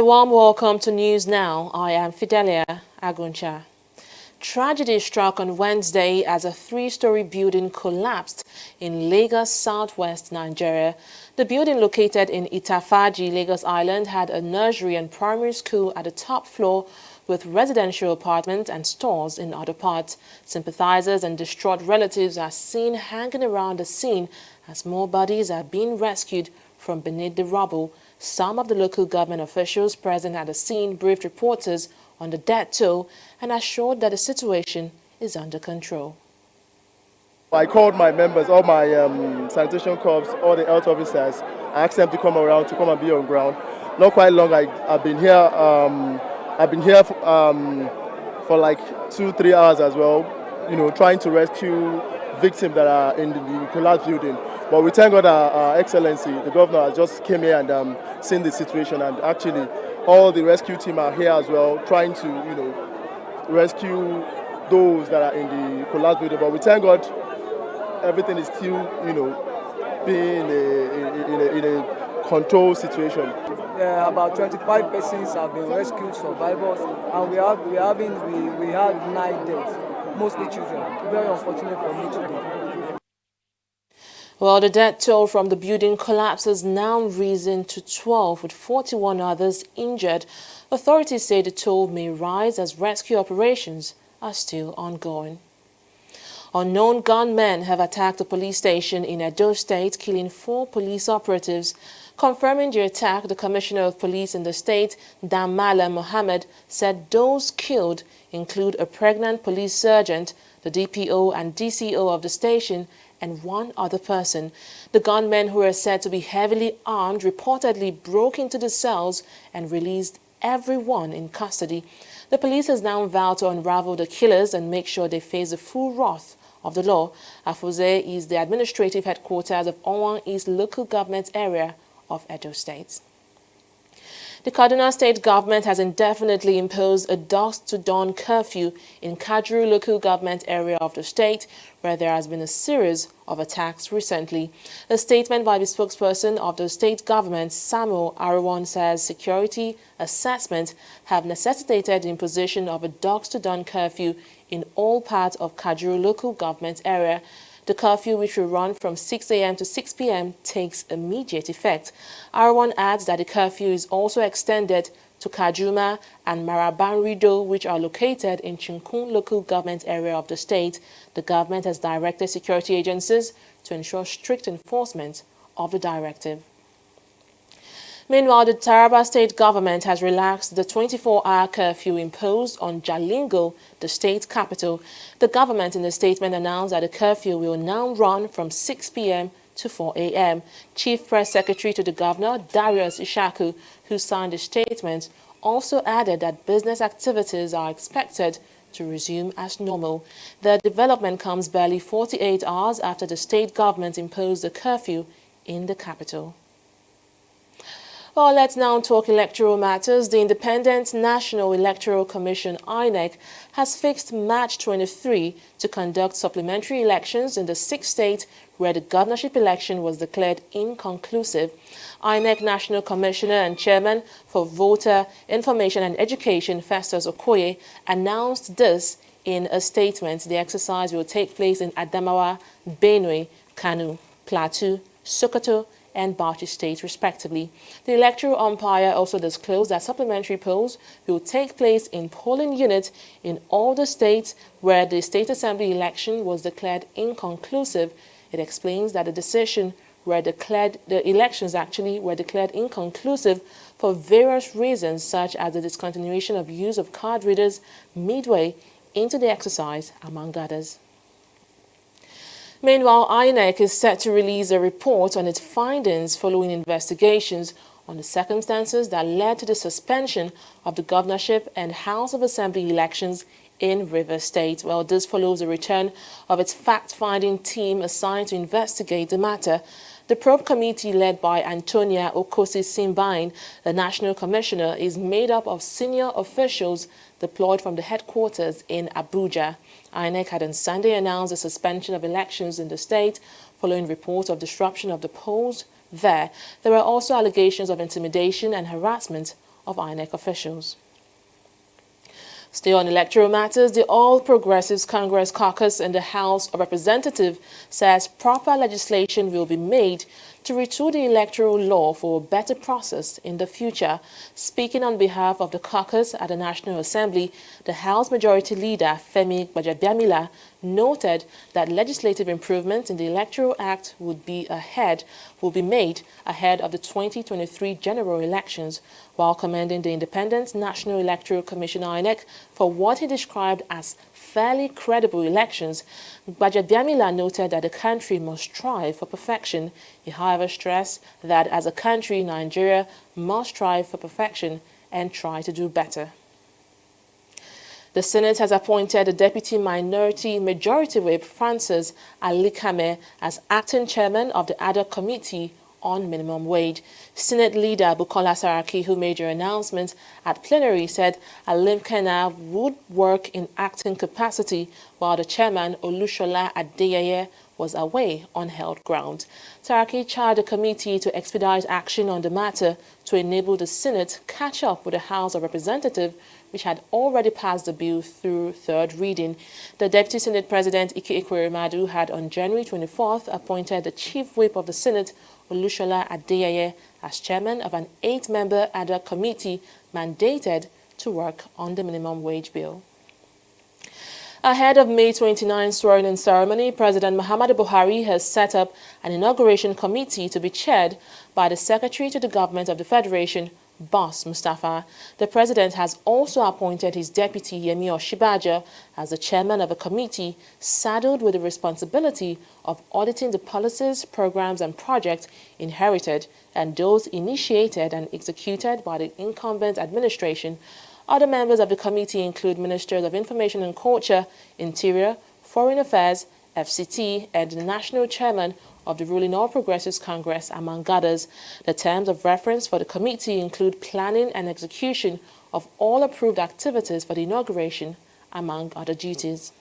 warm welcome to News Now. I am Fidelia Aguncha. Tragedy struck on Wednesday as a three-story building collapsed in Lagos, southwest Nigeria. The building, located in Itafaji, Lagos Island, had a nursery and primary school at the top floor with residential apartments and stores in other parts. Sympathizers and distraught relatives are seen hanging around the scene as more bodies are being rescued from beneath the rubble. Some of the local government officials present at the scene briefed reporters on the death toll and assured that the situation is under control. I called my members, all my sanitation corps, all the health officers. I asked them to come around, to come and be on ground. Not quite long. I've been here. For like 2-3 hours as well. You know, trying to rescue victims that are in the collapsed building. But we thank God our Excellency, the governor, has just came here and seen the situation, and actually all the rescue team are here as well, trying to, you know, rescue those that are in the collapsed building. But we thank God everything is still, you know, being in a controlled situation. About 25 persons have been rescued, survivors, and we had 9 deaths, mostly children. Very unfortunate for me today. Well, the death toll from the building collapse has now risen to 12, with 41 others injured. Authorities say the toll may rise as rescue operations are still ongoing. Unknown gunmen have attacked a police station in Edo State, killing 4 police operatives. Confirming the attack, the Commissioner of Police in the state, Damala Mohammed, said those killed include a pregnant police sergeant, the DPO and DCO of the station, and 1 other person. The gunmen, who are said to be heavily armed, reportedly broke into the cells and released everyone in custody. The police has now vowed to unravel the killers and make sure they face the full wrath of the law. Afuze is the administrative headquarters of Owan East local government area of Edo State. The Kaduna state government has indefinitely imposed a dusk to dawn curfew in Kaduna local government area of the state, where there has been a series of attacks recently. A statement by the spokesperson of the state government, Samuel Arawan, says security assessments have necessitated the imposition of a dusk to dawn curfew in all parts of Kaduna local government area. The curfew, which will run from 6 a.m. to 6 p.m., takes immediate effect. Arawan adds that the curfew is also extended to Kajuma and Marabanrido, which are located in Chinkun local government area of the state. The government has directed security agencies to ensure strict enforcement of the directive. Meanwhile, the Taraba state government has relaxed the 24-hour curfew imposed on Jalingo, the state capital. The government in the statement announced that the curfew will now run from 6 p.m. to 4 a.m. Chief Press Secretary to the governor, Darius Ishaku, who signed the statement, also added that business activities are expected to resume as normal. The development comes barely 48 hours after the state government imposed the curfew in the capital. Well, let's now talk electoral matters. The Independent National Electoral Commission, INEC, has fixed March 23 to conduct supplementary elections in the 6th state where the governorship election was declared inconclusive. INEC National Commissioner and Chairman for Voter Information and Education, Festus Okoye, announced this in a statement. The exercise will take place in Adamawa, Benue, Kano, Plateau, Sokoto, and Bauchi State, respectively. The electoral umpire also disclosed that supplementary polls will take place in polling units in all the states where the State Assembly election was declared inconclusive. It explains that the elections actually were declared inconclusive for various reasons, such as the discontinuation of use of card readers midway into the exercise, among others. Meanwhile, INEC is set to release a report on its findings following investigations on the circumstances that led to the suspension of the governorship and House of Assembly elections in Rivers State. Well, this follows the return of its fact-finding team assigned to investigate the matter. The probe committee, led by Antonia Okosi-Simbine, the National Commissioner, is made up of senior officials deployed from the headquarters in Abuja. INEC had on Sunday announced the suspension of elections in the state following reports of disruption of the polls there. There were also allegations of intimidation and harassment of INEC officials. Still on electoral matters, the All Progressives Congress caucus in the House of Representatives says proper legislation will be made to retool the electoral law for a better process in the future. Speaking on behalf of the caucus at the National Assembly, the House Majority Leader, Femi Gbajabiamila, noted that legislative improvements in the Electoral Act will be made ahead of the 2023 general elections, while commending the Independent National Electoral Commission INEC for what he described as fairly credible elections. Gbajabiamila noted that the country must strive for perfection. He, however, stressed that as a country, Nigeria must strive for perfection and try to do better. The Senate has appointed the Deputy Minority Majority Whip Francis Alikame as acting chairman of the ad hoc committee on minimum wage. Senate leader Bukola Saraki, who made your announcement at plenary, said Alimkena would work in acting capacity while the chairman Olushola Adeyeye was away on held ground. Saraki charged the committee to expedite action on the matter to enable the Senate catch up with the House of Representatives, which had already passed the bill through third reading. The Deputy Senate President Ike Ekweremadu had on January 24th appointed the Chief Whip of the Senate, Olushola Adeyeye, as chairman of an 8-member ad hoc committee mandated to work on the minimum wage bill. Ahead of May 29 swearing-in ceremony, President Muhammadu Buhari has set up an inauguration committee to be chaired by the Secretary to the Government of the Federation, Boss Mustafa. The president has also appointed his deputy, Yemi Oshibaja, as the chairman of a committee saddled with the responsibility of auditing the policies, programs and projects inherited and those initiated and executed by the incumbent administration. Other members of the committee include Ministers of Information and Culture, Interior, Foreign Affairs, FCT, and the national chairman of the ruling All Progressives Congress, among others. The terms of reference for the committee include planning and execution of all approved activities for the inauguration, among other duties.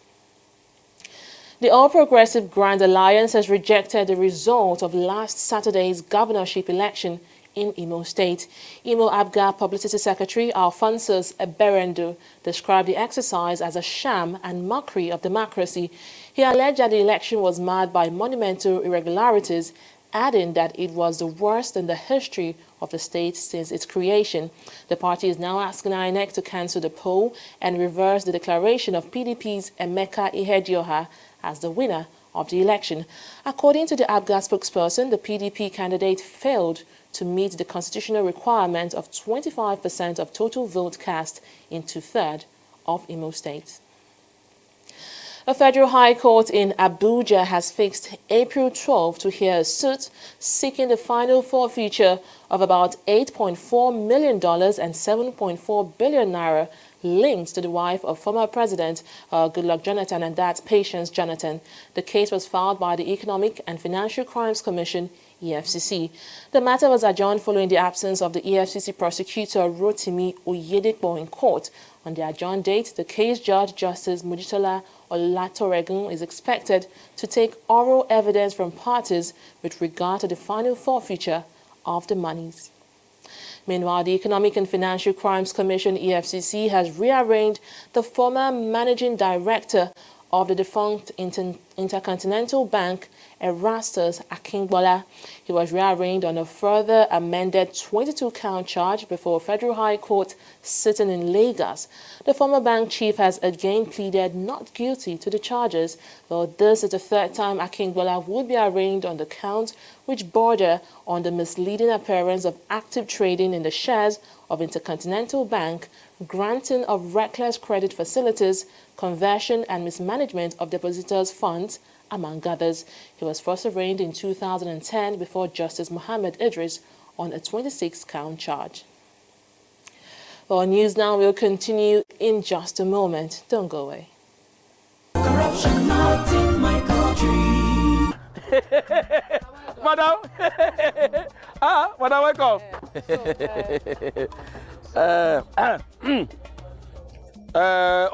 The All Progressive Grand Alliance has rejected the result of last Saturday's governorship election in Imo State. Imo Abga Publicity Secretary Alphonsus Eberendo described the exercise as a sham and mockery of democracy. He alleged that the election was marred by monumental irregularities, adding that it was the worst in the history of the state since its creation. The party is now asking INEC to cancel the poll and reverse the declaration of PDP's Emeka Ihedioha as the winner of the election. According to the ABGA spokesperson, the PDP candidate failed to meet the constitutional requirement of 25% of total vote cast in two-thirds of Imo State. A federal high court in Abuja has fixed April 12 to hear a suit seeking the final forfeiture of about $8.4 million and 7.4 billion naira linked to the wife of former President Goodluck Jonathan, and that's Patience Jonathan. The case was filed by the Economic and Financial Crimes Commission, EFCC. The matter was adjourned following the absence of the EFCC prosecutor Rotimi Oyedepo in court. On the adjourned date, the case judge Justice Mujitola Olatoregun is expected to take oral evidence from parties with regard to the final forfeiture of the monies. Meanwhile, the Economic and Financial Crimes Commission, EFCC, has rearranged the former managing director of the defunct Intercontinental Bank, Erastus Akingbola. He was rearranged on a further amended 22-count charge before a federal high court sitting in Lagos. The former bank chief has again pleaded not guilty to the charges, though this is the third time Akingbola would be arraigned on the counts which border on the misleading appearance of active trading in the shares of Intercontinental Bank, granting of reckless credit facilities, conversion and mismanagement of depositors' funds, among others. He was first arraigned in 2010 before Justice Mohammed Idris on a 26-count charge. Our news now will continue in just a moment. Don't go away. Corruption not in my country. Madam, madam, welcome.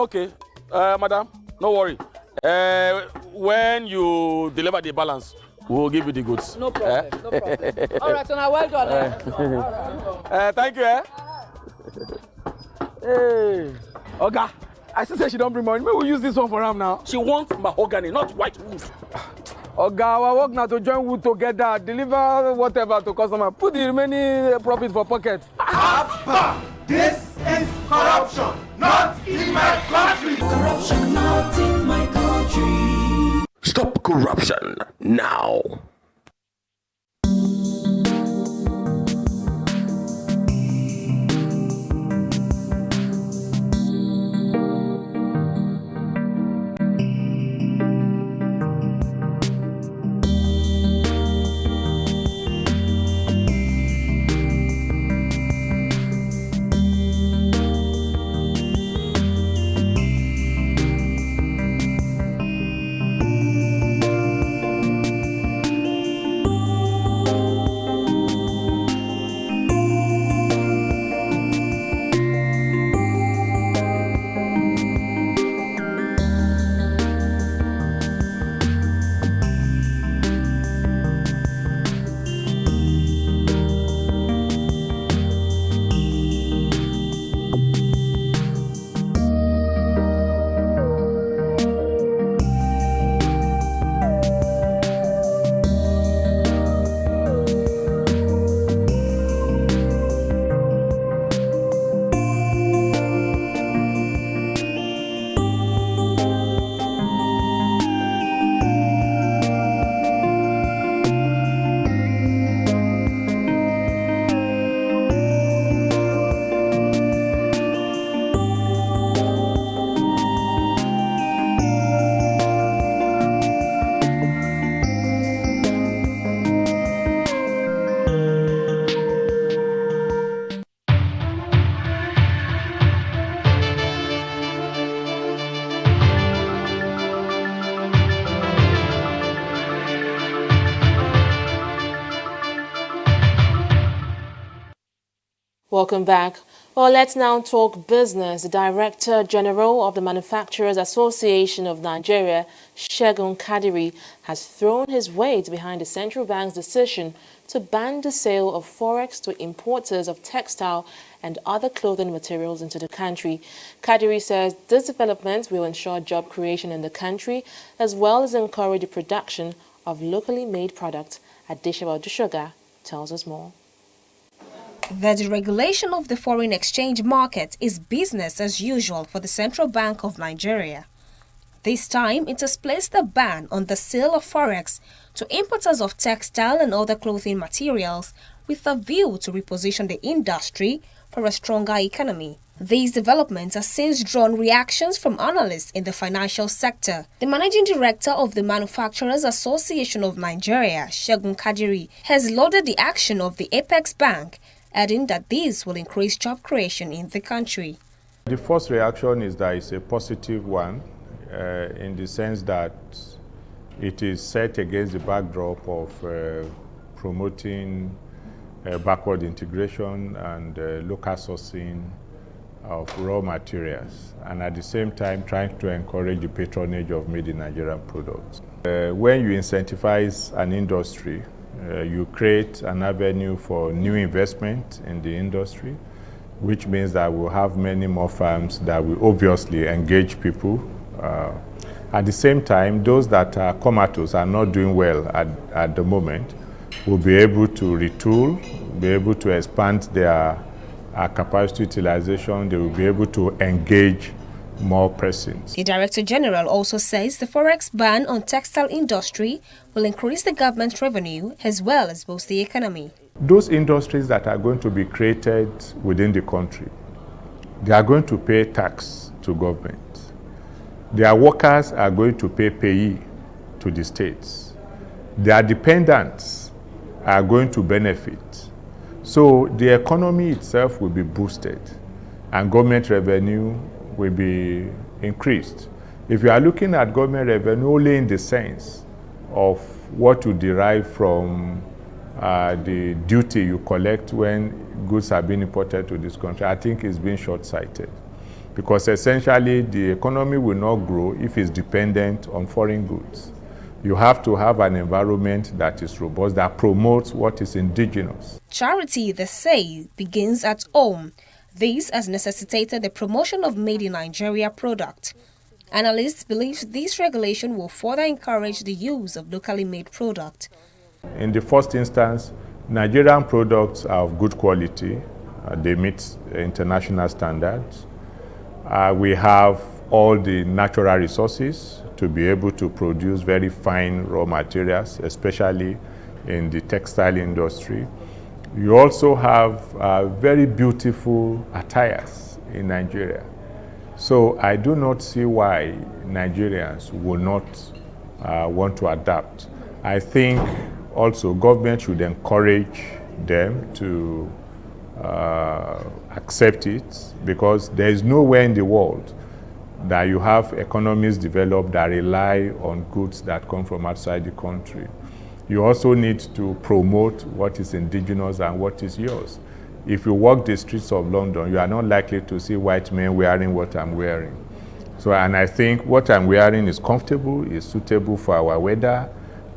Okay, madam, no worry. When you deliver the balance, we'll give you the goods. No problem, no problem. All right, so now well done. Thank you. Hey, Oga, I still say she don't bring money. Maybe we use this one for him now. She wants mahogany, not white wood. Oga, our work now to join wood together, deliver whatever to customer. Put the remaining profit for pocket. Abba, this is corruption, not in my country. Corruption not in my country. Stop corruption now. Welcome back. Well, let's now talk business. The Director General of the Manufacturers Association of Nigeria, Segun Kadiri, has thrown his weight behind the central bank's decision to ban the sale of Forex to importers of textile and other clothing materials into the country. Kadiri says this development will ensure job creation in the country as well as encourage the production of locally made products. Adeshewa Dushoga tells us more. The deregulation of the foreign exchange market is business as usual for the Central Bank of Nigeria. This time, it has placed a ban on the sale of Forex to importers of textile and other clothing materials with a view to reposition the industry for a stronger economy. These developments have since drawn reactions from analysts in the financial sector. The managing director of the Manufacturers Association of Nigeria, Segun Kadiri, has lauded the action of the Apex Bank, adding that this will increase job creation in the country. The first reaction is that it's a positive one in the sense that it is set against the backdrop of promoting backward integration and local sourcing of raw materials, and at the same time trying to encourage the patronage of made in Nigerian products. When you incentivize an industry, you create an avenue for new investment in the industry, which means that we'll have many more firms that will obviously engage people. At the same time, those that are comatose are not doing well at the moment will be able to retool, be able to expand their capacity utilization. They will be able to engage more persons. The Director General also says the Forex ban on textile industry will increase the government revenue as well as boost the economy. Those industries that are going to be created within the country, they are going to pay tax to government. Their workers are going to pay payee to the states. Their dependents are going to benefit. So the economy itself will be boosted and government revenue will be increased. If you are looking at government revenue only in the sense of what you derive from the duty you collect when goods are being imported to this country, I think it's being short-sighted. Because essentially the economy will not grow if it's dependent on foreign goods. You have to have an environment that is robust, that promotes what is indigenous. Charity, they say, begins at home. This has necessitated the promotion of made in Nigeria product. Analysts believe this regulation will further encourage the use of locally made product. In the first instance, Nigerian products are of good quality. They meet international standards. We have all the natural resources to be able to produce very fine raw materials, especially in the textile industry. You also have very beautiful attires in Nigeria. So I do not see why Nigerians will not want to adapt. I think also government should encourage them to accept it, because there is nowhere in the world that you have economies developed that rely on goods that come from outside the country. You also need to promote what is indigenous and what is yours. If you walk the streets of London, you are not likely to see white men wearing what I'm wearing. So, and I think what I'm wearing is comfortable, is suitable for our weather.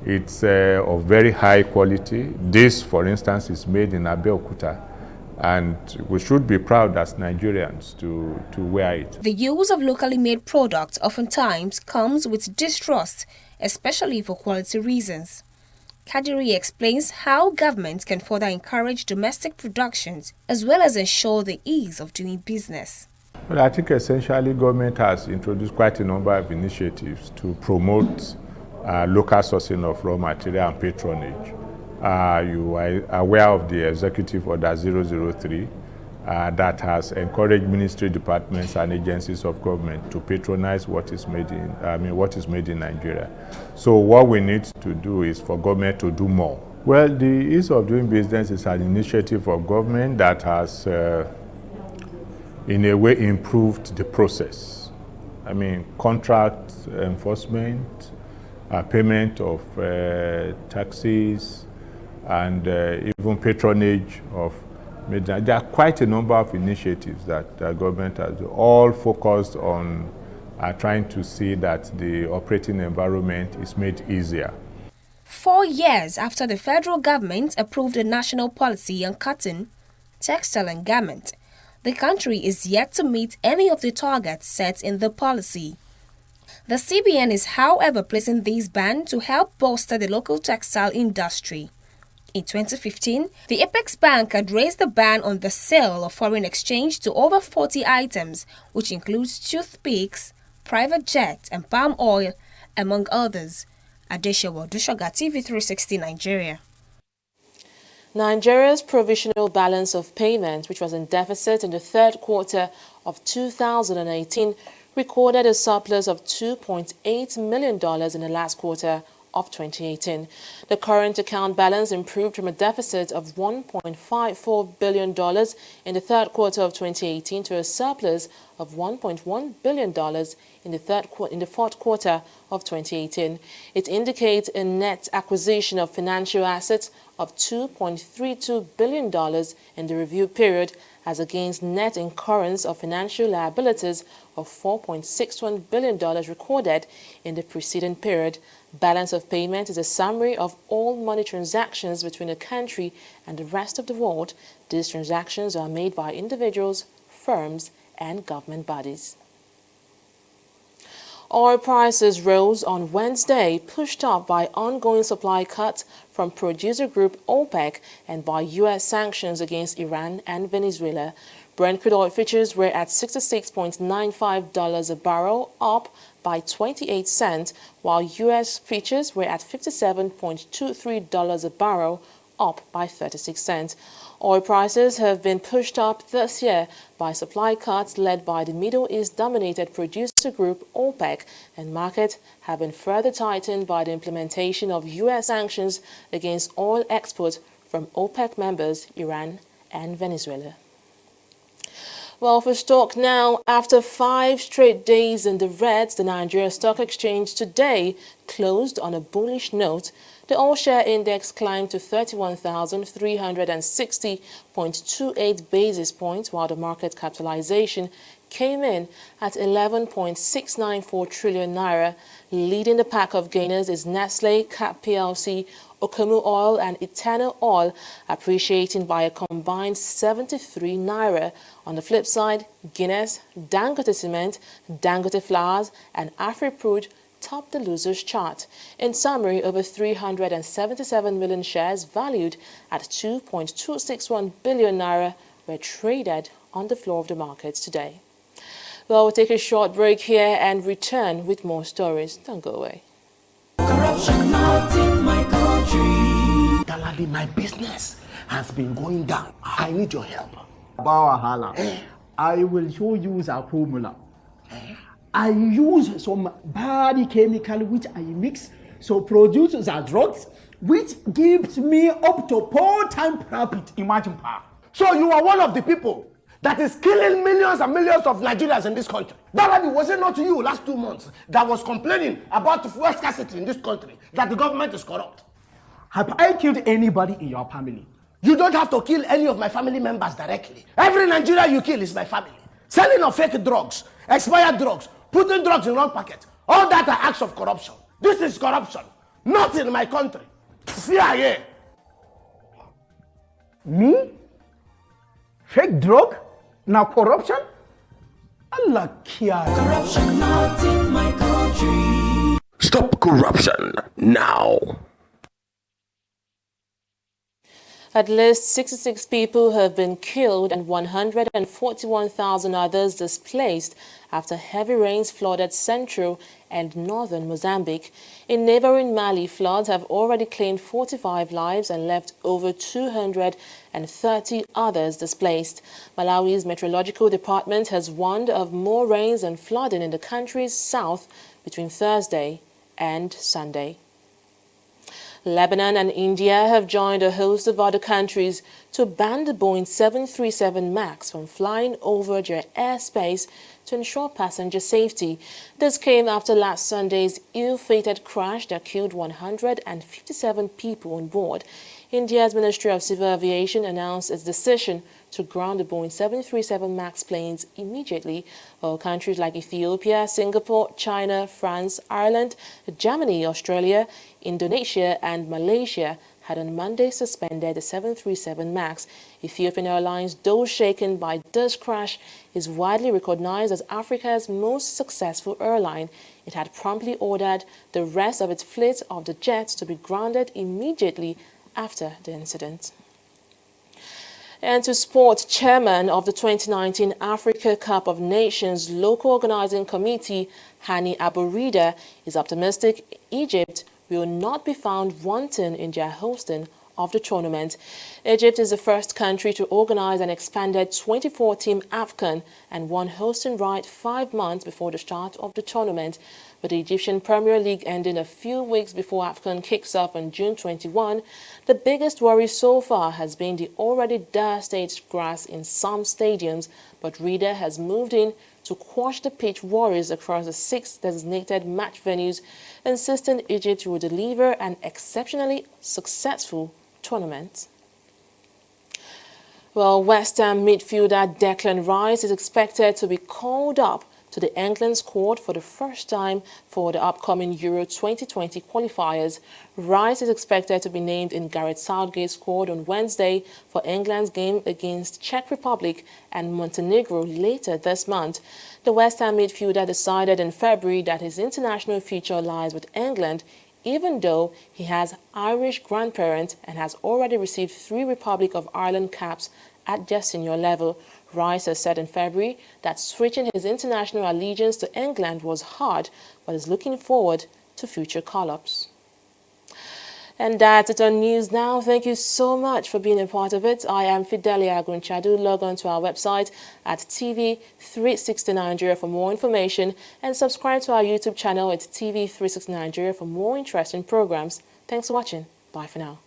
It's of very high quality. This, for instance, is made in Abeokuta. And we should be proud as Nigerians to wear it. The use of locally made products oftentimes comes with distrust, especially for quality reasons. Kadiri explains how government can further encourage domestic productions as well as ensure the ease of doing business. Well, I think essentially government has introduced quite a number of initiatives to promote local sourcing of raw material and patronage. You are aware of the Executive Order 003 that has encouraged ministry departments and agencies of government to patronize what is made in Nigeria. So what we need to do is for government to do more. Well, the ease of doing business is an initiative of government that has, in a way, improved the process. I mean, contract enforcement, payment of taxes, and even patronage of media. There are quite a number of initiatives that the government has, all focused on trying to see that the operating environment is made easier. 4 years after the federal government approved a national policy on cotton, textile and garment, the country is yet to meet any of the targets set in the policy. The CBN is, however, placing this ban to help bolster the local textile industry. In 2015, the Apex Bank had raised the ban on the sale of foreign exchange to over 40 items, which includes toothpicks, private jets, and palm oil, among others. Adeshewa Dushoga, TV360 Nigeria. Nigeria's provisional balance of payments, which was in deficit in the third quarter of 2018, recorded a surplus of $2.8 million in the last quarter of 2018. The current account balance improved from a deficit of $1.54 billion in the third quarter of 2018 to a surplus of $1.1 billion in the fourth quarter of 2018. It indicates a net acquisition of financial assets of $2.32 billion in the review period, as against net incurrence of financial liabilities of $4.61 billion recorded in the preceding period. Balance of payment is a summary of all money transactions between a country and the rest of the world. These transactions are made by individuals, firms, and government bodies. Oil prices rose on Wednesday, pushed up by ongoing supply cuts from producer group OPEC and by U.S. sanctions against Iran and Venezuela. Brent crude oil futures were at $66.95 a barrel, up by 28 cents, while U.S. futures were at $57.23 a barrel, up by 36 cents. Oil prices have been pushed up this year by supply cuts led by the Middle East-dominated producer group OPEC, and markets have been further tightened by the implementation of U.S. sanctions against oil exports from OPEC members Iran and Venezuela. Well, for stock now, after 5 straight days in the reds, the Nigeria Stock Exchange today closed on a bullish note. The all-share index climbed to 31,360.28 basis points, while the market capitalization came in at 11.694 trillion naira. Leading the pack of gainers is Nestle, Cap PLC, Okamu Oil and Eternal Oil, appreciating by a combined 73 naira. On the flip side, Guinness, Dangote Cement, Dangote Flours and AfriProod topped the losers chart. In summary, over 377 million shares valued at 2.261 billion naira were traded on the floor of the markets today. Well, we'll take a short break here and return with more stories. Don't go away. Corruption not in my country. Daladi, my business has been going down. I need your help. Bawahala. I will show you the formula. I use some bad chemical which I mix, so produce the drugs which gives me up to 4 times profit. Imagine. So you are one of the people that is killing millions and millions of Nigerians in this country. Daladi, was it not you last 2 months that was complaining about the fuel scarcity in this country, that the government is corrupt? Have I killed anybody in your family? You don't have to kill any of my family members directly. Every Nigerian you kill is my family. Selling of fake drugs, expired drugs, putting drugs in wrong packet, all that are acts of corruption. This is corruption, not in my country. CIA. Me? Fake drug? Now corruption? Allah kia. Corruption not in my country. Stop corruption now. At least 66 people have been killed and 141,000 others displaced after heavy rains flooded central and northern Mozambique. In neighboring Mali, floods have already claimed 45 lives and left over 230 others displaced. Malawi's meteorological department has warned of more rains and flooding in the country's south between Thursday and Sunday. Lebanon and India have joined a host of other countries to ban the Boeing 737 MAX from flying over their airspace to ensure passenger safety. This came after last Sunday's ill-fated crash that killed 157 people on board. India's Ministry of Civil Aviation announced its decision to ground the Boeing 737 MAX planes immediately, while countries like Ethiopia, Singapore, China, France, Ireland, Germany, Australia, Indonesia and Malaysia had on Monday suspended the 737 MAX. Ethiopian Airlines, though shaken by this crash, is widely recognized as Africa's most successful airline. It had promptly ordered the rest of its fleet of the jets to be grounded immediately after the incident. And to sport, chairman of the 2019 Africa Cup of Nations Local Organizing Committee, Hani Aburida, is optimistic Egypt will not be found wanting in their hosting of the tournament. Egypt is the first country to organize an expanded 24-team AFCON and won hosting right 5 months before the start of the tournament. With the Egyptian Premier League ending a few weeks before AFCON kicks off on June 21, the biggest worry so far has been the already dire-staged grass in some stadiums, but Rida has moved in to quash the pitch worries across the 6 designated match venues, insisting Egypt will deliver an exceptionally successful tournament. Well, West Ham midfielder Declan Rice is expected to be called up to the England squad for the first time for the upcoming Euro 2020 qualifiers. Rice is expected to be named in Gareth Southgate's squad on Wednesday for England's game against Czech Republic and Montenegro later this month. The West Ham midfielder decided in February that his international future lies with England, even though he has Irish grandparents and has already received 3 Republic of Ireland caps at their senior level. Rice has said in February that switching his international allegiance to England was hard, but is looking forward to future call-ups. And that's it on News Now. Thank you so much for being a part of it. I am Fidelia Agunchadu. Log on to our website at TV360 Nigeria for more information and subscribe to our YouTube channel at TV360 Nigeria for more interesting programs. Thanks for watching. Bye for now.